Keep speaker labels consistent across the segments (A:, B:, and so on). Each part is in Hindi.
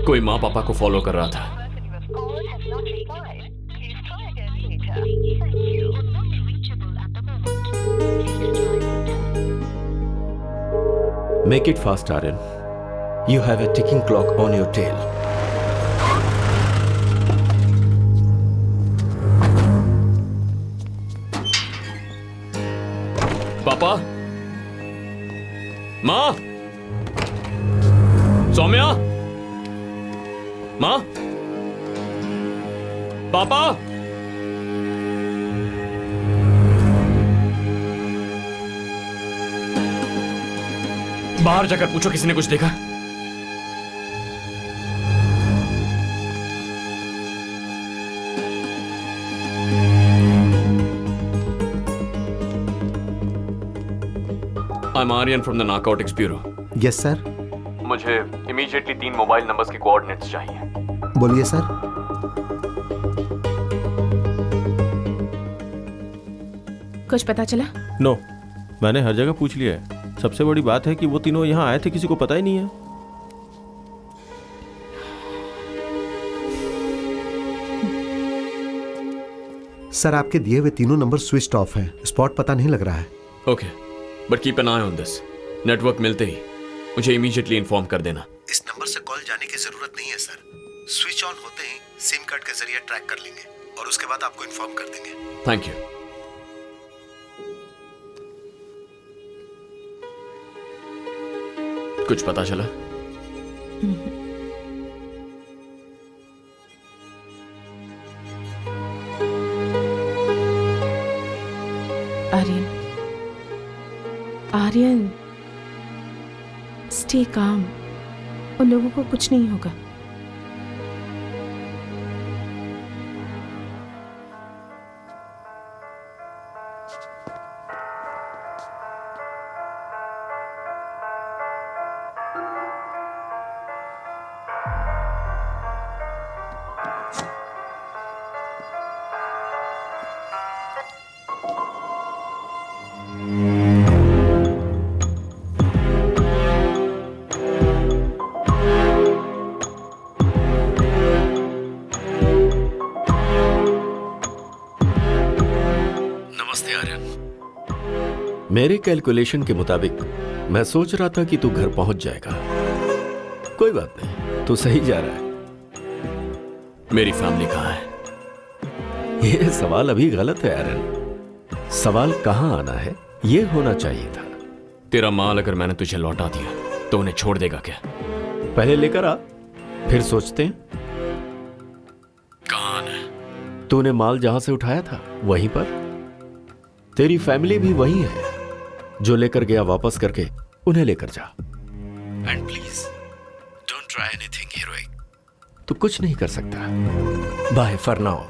A: कोई माँ पापा को फॉलो कर रहा था।
B: Make it fast, Aryan. You have a ticking clock on your tail.
A: पापा, माँ, सौम्या, माँ, पापा। बाहर जाकर पूछो किसी ने कुछ देखा। I'm Aryan from the Narcotics Bureau.
C: Yes sir.
A: मुझे इमीडिएटली 3 मोबाइल नंबर्स के कोऑर्डिनेट्स चाहिए।
C: बोलिए सर।
D: कुछ पता चला?
E: नो, मैंने हर जगह पूछ लिया है। सबसे बड़ी बात है कि वो तीनों यहाँ आए थे, किसी को पता ही नहीं है।
C: सर आपके दिए हुए तीनों नंबर स्विच ऑफ हैं। स्पॉट पता नहीं लग रहा है।
A: Okay, but keep an I on this. Network मिलते ही मुझे इमीडिएटली इन्फॉर्म कर देना।
C: इस नंबर से कॉल जाने की जरूरत नहीं है सर। स्विच ऑन होते ही सिम कार्ड के जरिए ट्रैक कर लेंगे और उसके बाद आपको इन्फॉर्म कर देंगे।
A: Thank you. कुछ पता चला?
D: Aryan, Aryan, stay calm. उन लोगों को कुछ नहीं होगा।
B: मेरे कैलकुलेशन के मुताबिक मैं सोच रहा था कि तू घर पहुंच जाएगा। कोई बात नहीं, तू सही जा रहा है।
A: मेरी फैमिली कहाँ है?
B: यह सवाल अभी गलत है आर्यन। सवाल कहां आना है यह होना चाहिए था।
A: तेरा माल अगर मैंने तुझे लौटा दिया तो उन्हें छोड़ देगा क्या?
B: पहले लेकर आ, फिर सोचते हैं।
A: कहां है?
B: तूने माल जहां से उठाया था वहीं पर। तेरी फैमिली भी वही है। जो लेकर गया वापस करके उन्हें लेकर जा। And please don't try anything heroic. तू कुछ नहीं कर सकता। Bye for now.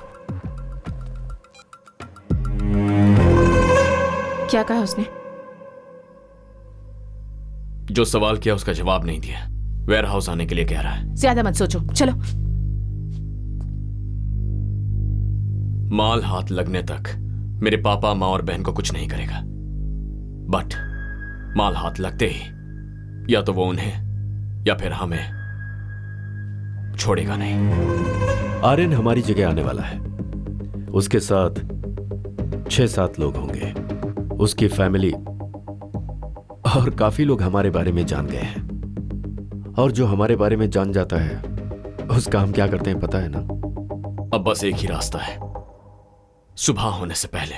D: क्या कहा उसने?
A: जो सवाल किया उसका जवाब नहीं दिया। वेयर हाउस आने के लिए कह रहा है।
D: ज्यादा मत सोचो, चलो।
A: माल हाथ लगने तक मेरे पापा, माँ और बहन को कुछ नहीं करेगा। बट माल हाथ लगते ही या तो वो उन्हें या फिर हमें छोड़ेगा नहीं।
B: आर्यन हमारी जगह आने वाला है। उसके साथ 6-7 लोग होंगे। उसकी फैमिली और काफी लोग हमारे बारे में जान गए हैं। और जो हमारे बारे में जान जाता है उसका हम क्या करते हैं पता है ना?
A: अब बस एक ही रास्ता है। सुबह होने से पहले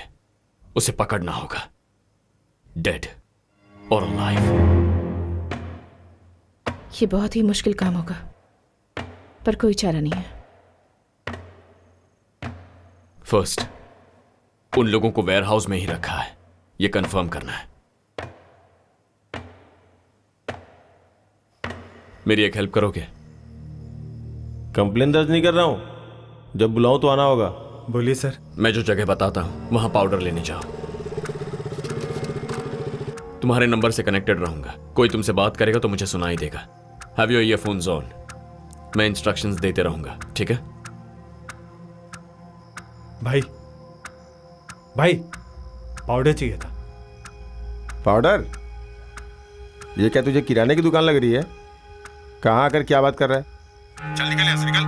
A: उसे पकड़ना होगा, डेड और अलाइव।
D: ये बहुत ही मुश्किल काम होगा, पर कोई चारा नहीं है।
A: फर्स्ट, उन लोगों को वेयर हाउस में ही रखा है, ये कंफर्म करना है। मेरी एक हेल्प करोगे?
E: कंप्लेन दर्ज नहीं कर रहा हूं, जब बुलाऊं तो आना होगा।
F: बोलिए सर।
A: मैं जो जगह बताता हूं वहां पाउडर लेने जाओ। तुम्हारे नंबर से कनेक्टेड रहूंगा। कोई तुमसे बात करेगा तो मुझे सुनाई देगा। Have your earphones on. मैं इंस्ट्रक्शंस देते रहूंगा, ठीक है?
F: भाई पाउडर चाहिए था।
E: पाउडर? ये क्या तुझे किराने की दुकान लग रही है? कहाँ आकर क्या बात कर रहा है?
C: चल निकल यहाँ से निकल।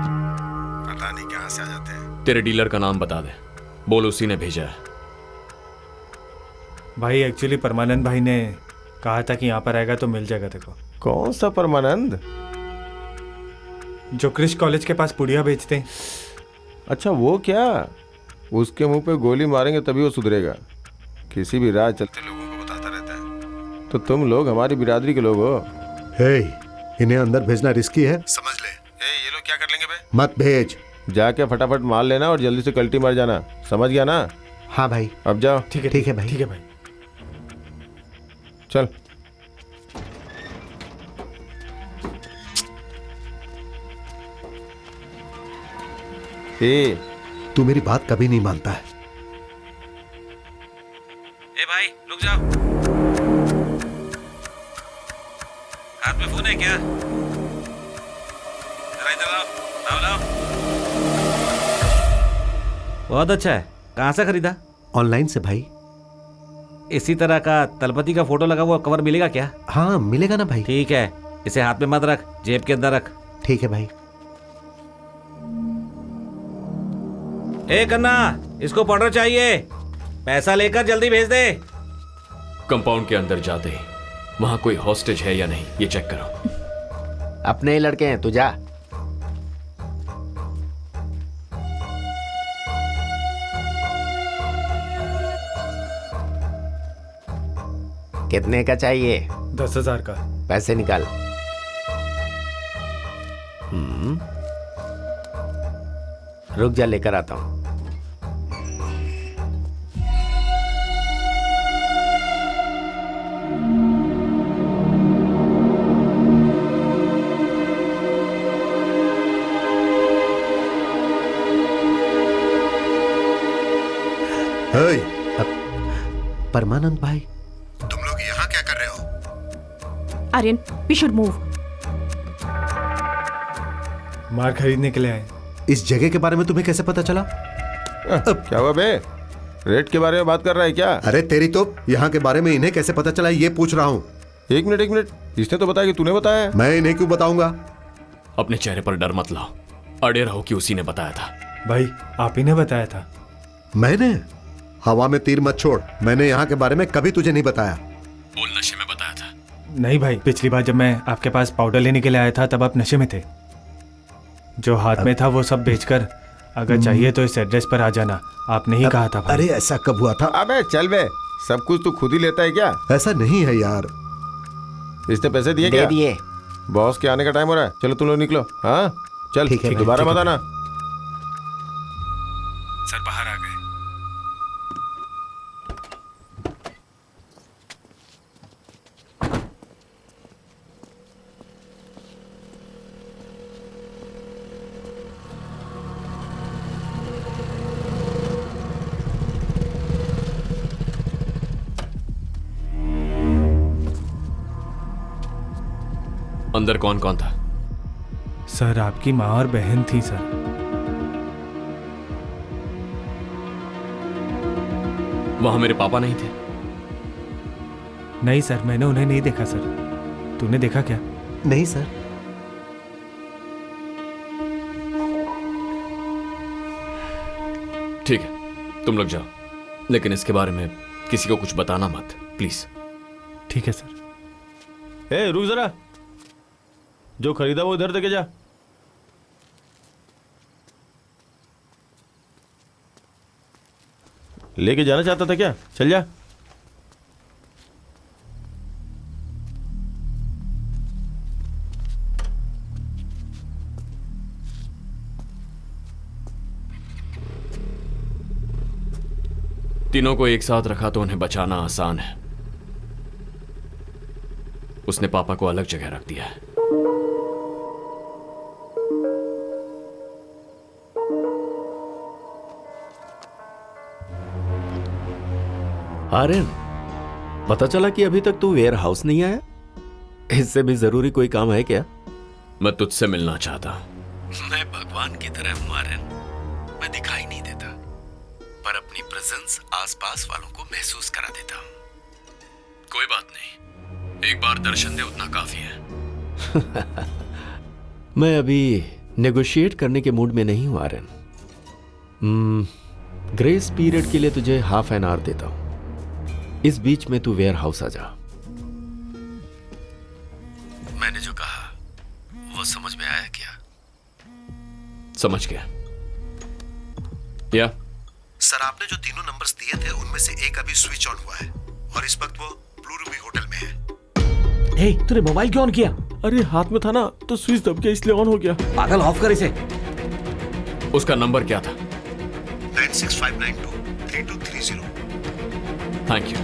C: पता नहीं कहाँ से आ जाते हैं।
A: तेरे डीलर का नाम बता दे, बोल उसी ने भेजा है।
F: भाई एक्चुअली परमानंद भाई ने कहा था कि यहाँ पर आएगा तो मिल जाएगा तेरे को।
E: कौन सा परमानंद?
F: जो क्रिश कॉलेज के पास पुड़िया बेचते हैं।
E: अच्छा वो क्या? उसके मुंह पे गोली मारेंगे तभी वो सुधरेगा। किसी भी राह चलते
C: लोगों को बताता रहता है।
E: तो तुम लोग हमारी बिरादरी के लोग हो।
G: हे, इन्हें अंदर भेजना रिस्की है,
C: समझ ले। ये लोग क्या कर लेंगे बे?
G: मत भेज।
E: जाके फटाफट मार लेना और जल्दी से कल्टी मार जाना, समझ गया ना?
G: हाँ भाई।
E: अब जाओ।
F: ठीक है
G: भाई।
F: ठीक है भाई।
E: चल। ए,
G: तू मेरी बात कभी नहीं मानता है।
H: ए भाई रुक जाओ, हाथ में फोन है क्या? जरा इधर आओ, लाओ लाओ। बहुत अच्छा है, कहाँ से खरीदा?
G: ऑनलाइन से भाई।
H: इसी तरह का तलपति का फोटो लगा हुआ कवर मिलेगा क्या?
G: हाँ मिलेगा ना भाई।
H: ठीक है, इसे हाथ में मत रख, जेब के अंदर रख।
G: ठीक है भाई।
H: ए कन्ना, इसको पाउडर चाहिए, पैसा लेकर जल्दी भेज दे।
A: कंपाउंड के अंदर जाते ही वहां कोई हॉस्टेज है या नहीं ये चेक करो।
B: अपने ही लड़के हैं, तू जा। कितने का चाहिए?
F: 10,000 का।
B: पैसे निकाल। रुक जा, लेकर आता हूं।
G: हे, परमानंद भाई,
C: तुम लोग यहाँ क्या कर रहे हो?
D: Aryan, we should move.
F: मार खरीदने के लिए आए।
G: इस जगह के बारे में तुम्हें कैसे पता चला?
E: क्या हुआ बे? रेट के बारे में बात कर रहा है क्या?
G: अरे तेरी तो, यहाँ के बारे में इन्हें कैसे पता चला ये पूछ रहा हूँ।
E: एक मिनट, इसने तो बताया कि तूने बताया।
G: मैं इन्हें क्यों बताऊंगा?
A: अपने चेहरे पर डर मत लाओ, अड़े रहो कि उसी ने बताया था।
F: भाई आप ही ने बताया था।
G: मैंने? हवा में तीर मत छोड़, मैंने यहाँ के बारे में कभी तुझे नहीं बताया।
A: बोल नशे में बताया था।
F: नहीं भाई, पिछली बार जब मैं आपके पास पाउडर लेने के लिए आया था तब आप नशे में थे। जो हाथ में था वो सब बेचकर अगर चाहिए तो इस एड्रेस पर आ जाना, आपने ही कहा था भाई।
G: अरे ऐसा कब हुआ था?
E: अबे चल बे, सब कुछ तू खुद ही लेता है क्या?
G: ऐसा नहीं है यार।
E: इसने पैसे दिए
B: दे
E: क्या?
B: दिए।
E: बॉस के आने का टाइम हो रहा है, चलो तुम लोग निकलो। हाँ चल,
G: ठीक है भाई,
E: दोबारा
G: ठीक है
E: मत आना।
F: सर बाहर आ गए।
A: अंदर कौन कौन था?
F: सर आपकी माँ और बहन थी सर।
A: वहां मेरे पापा नहीं थे?
F: नहीं सर, मैंने उन्हें नहीं देखा सर। तूने देखा क्या?
G: नहीं सर।
A: ठीक है, तुम लोग जाओ, लेकिन इसके बारे में किसी को कुछ बताना मत, प्लीज।
F: ठीक है सर।
E: ए रुक जरा, जो खरीदा वो इधर देके जा। लेके जाना चाहता था क्या? चल जा।
A: तीनों को एक साथ रखा तो उन्हें बचाना आसान है। उसने पापा को अलग जगह रख दिया है।
B: आर्यन, पता चला कि अभी तक तू वेयर हाउस नहीं आया। इससे भी जरूरी कोई काम है क्या?
A: मैं तुझसे मिलना चाहता हूं।
B: मैं भगवान की तरह हूं आर्यन। मैं दिखाई नहीं देता, पर अपनी प्रेजेंस आसपास वालों को महसूस करा देता हूं।
A: कोई बात नहीं, एक बार दर्शन दे उतना काफी है।
B: मैं अभी नेगोशिएट करने के मूड में नहीं हूं आर्यन। ग्रेस पीरियड के लिए तुझे हाफ एन आवर देता हूं। इस बीच में तू वेयर हाउस आ जा। मैंने जो कहा वो समझ में आया क्या?
A: समझ गया। या
C: सर, आपने जो तीनों नंबर्स दिए थे उनमें से एक अभी स्विच ऑन हुआ है और इस वक्त वो ब्लू रूबी होटल में है।
H: हे, तूने मोबाइल क्यों ऑन किया?
E: अरे हाथ में था ना तो स्विच दब गया इसलिए ऑन हो गया।
H: पागल, ऑफ कर इसे।
A: उसका नंबर क्या था?
C: 9659232230।
A: Thank you.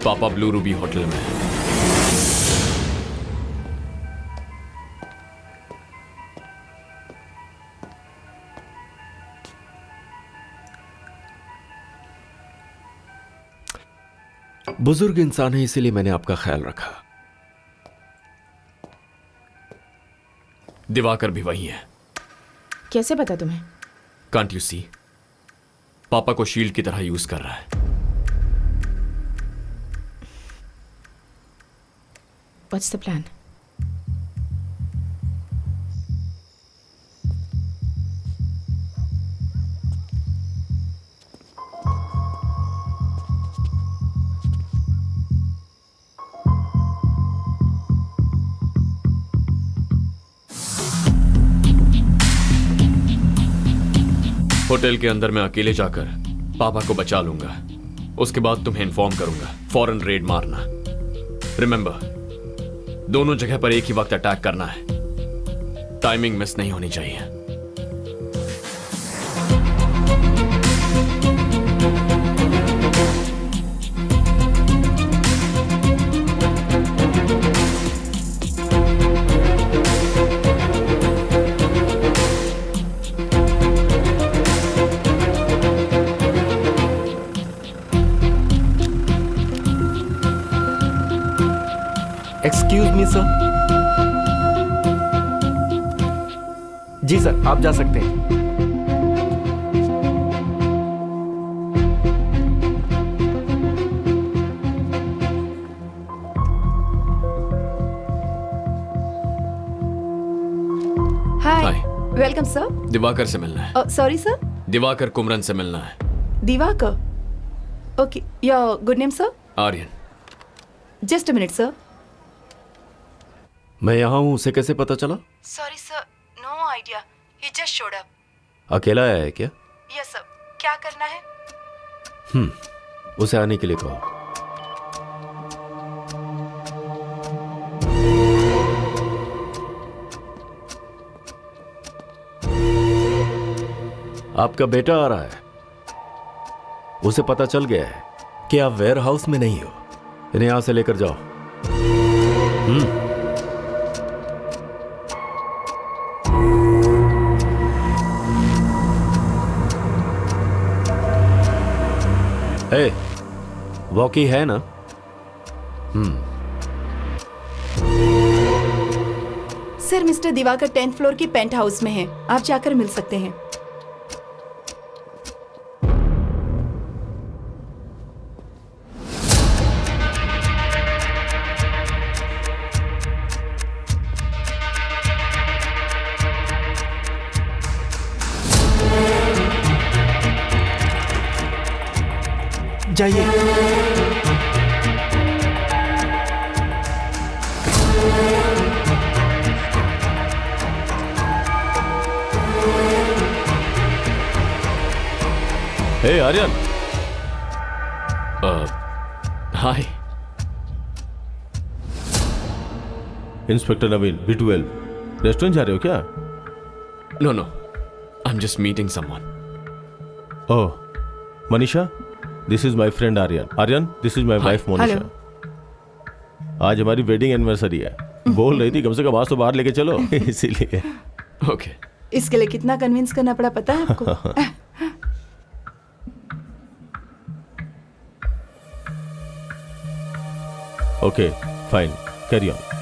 A: पापा ब्लू रूबी होटल में है।
B: बुजुर्ग इंसान है इसीलिए मैंने आपका ख्याल रखा।
A: दिवाकर भी वही है।
D: कैसे पता तुम्हें?
A: Can't you see? पापा को शील्ड की तरह यूज कर रहा है।
D: What's the plan?
A: होटल के अंदर मैं अकेले जाकर पापा को बचा लूंगा। उसके बाद तुम्हें इन्फॉर्म करूंगा। फौरन रेड मारना। रिमेंबर, दोनों जगह पर एक ही वक्त अटैक करना है। टाइमिंग मिस नहीं होनी चाहिए।
B: Excuse me sir. जी सर, आप जा सकते हैं।
A: Hi.
I: Hi, welcome sir.
A: Diwakar से मिलना है।
I: Sorry sir.
A: दिवाकर कुमरन से मिलना है।
I: Diwakar, okay. Your good name sir?
A: Aryan.
I: Just a minute sir.
B: मैं यहां हूं, उसे कैसे पता चला?
I: Sorry sir, no idea, he just showed up.
B: अकेला आया है क्या?
I: Yes sir. क्या करना है?
B: उसे आने के लिए कहो। आपका बेटा आ रहा है। उसे पता चल गया है कि आप वेयर हाउस में नहीं हो। इन्हें यहां से लेकर जाओ। ए, वॉकी है ना?
I: Sir, mister Diwakar 10th floor की पेंट हाउस में है। आप जाकर मिल सकते हैं।
F: जाइए।
E: Hey Aryan.
A: Hi.
E: Inspector Naveen, B12। Restaurant जा रहे हो क्या?
A: No no, I am just meeting someone.
E: Oh, Manisha, this is my friend Aryan. Aryan, this is my wife Monisha. आज हमारी वेडिंग एनिवर्सरी है। बोल रही थी कम से कम आज तो बाहर लेके चलो, इसीलिए।
A: ओके।
I: इसके लिए कितना कन्विंस करना पड़ा पता है आपको?
E: Okay, fine, carry on.